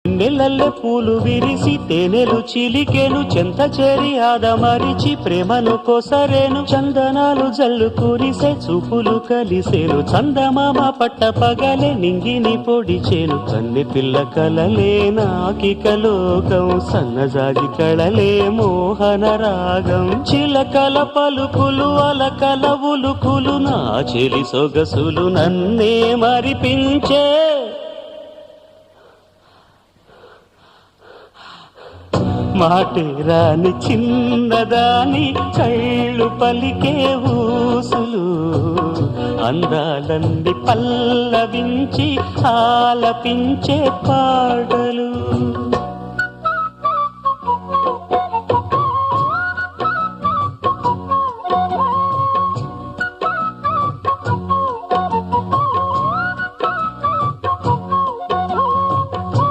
నెలల్లె పూలు విరిసి తేనెలు చిలికెను చెంత చేరి ఆదమరిచి ప్రేమను కొసరేను చందనాలు జల్లు కురిసే చూపులు కలిసేను చందమామ పట్ట పగలే నింగిని పొడిచేను కన్నె పిల్ల కలలే నాకిక లోకం సన్నజాజి కళలే మోహన రాగం చిలకల పలుకులు అలకల ఉలుకులు నా చెలి సొగసులు నన్నే మరిపించే మాటే రాని చిన్నదాని కళ్ళు పలికే ఊసులు అందాలన్నీ పల్లవించి ఆలపించే పాట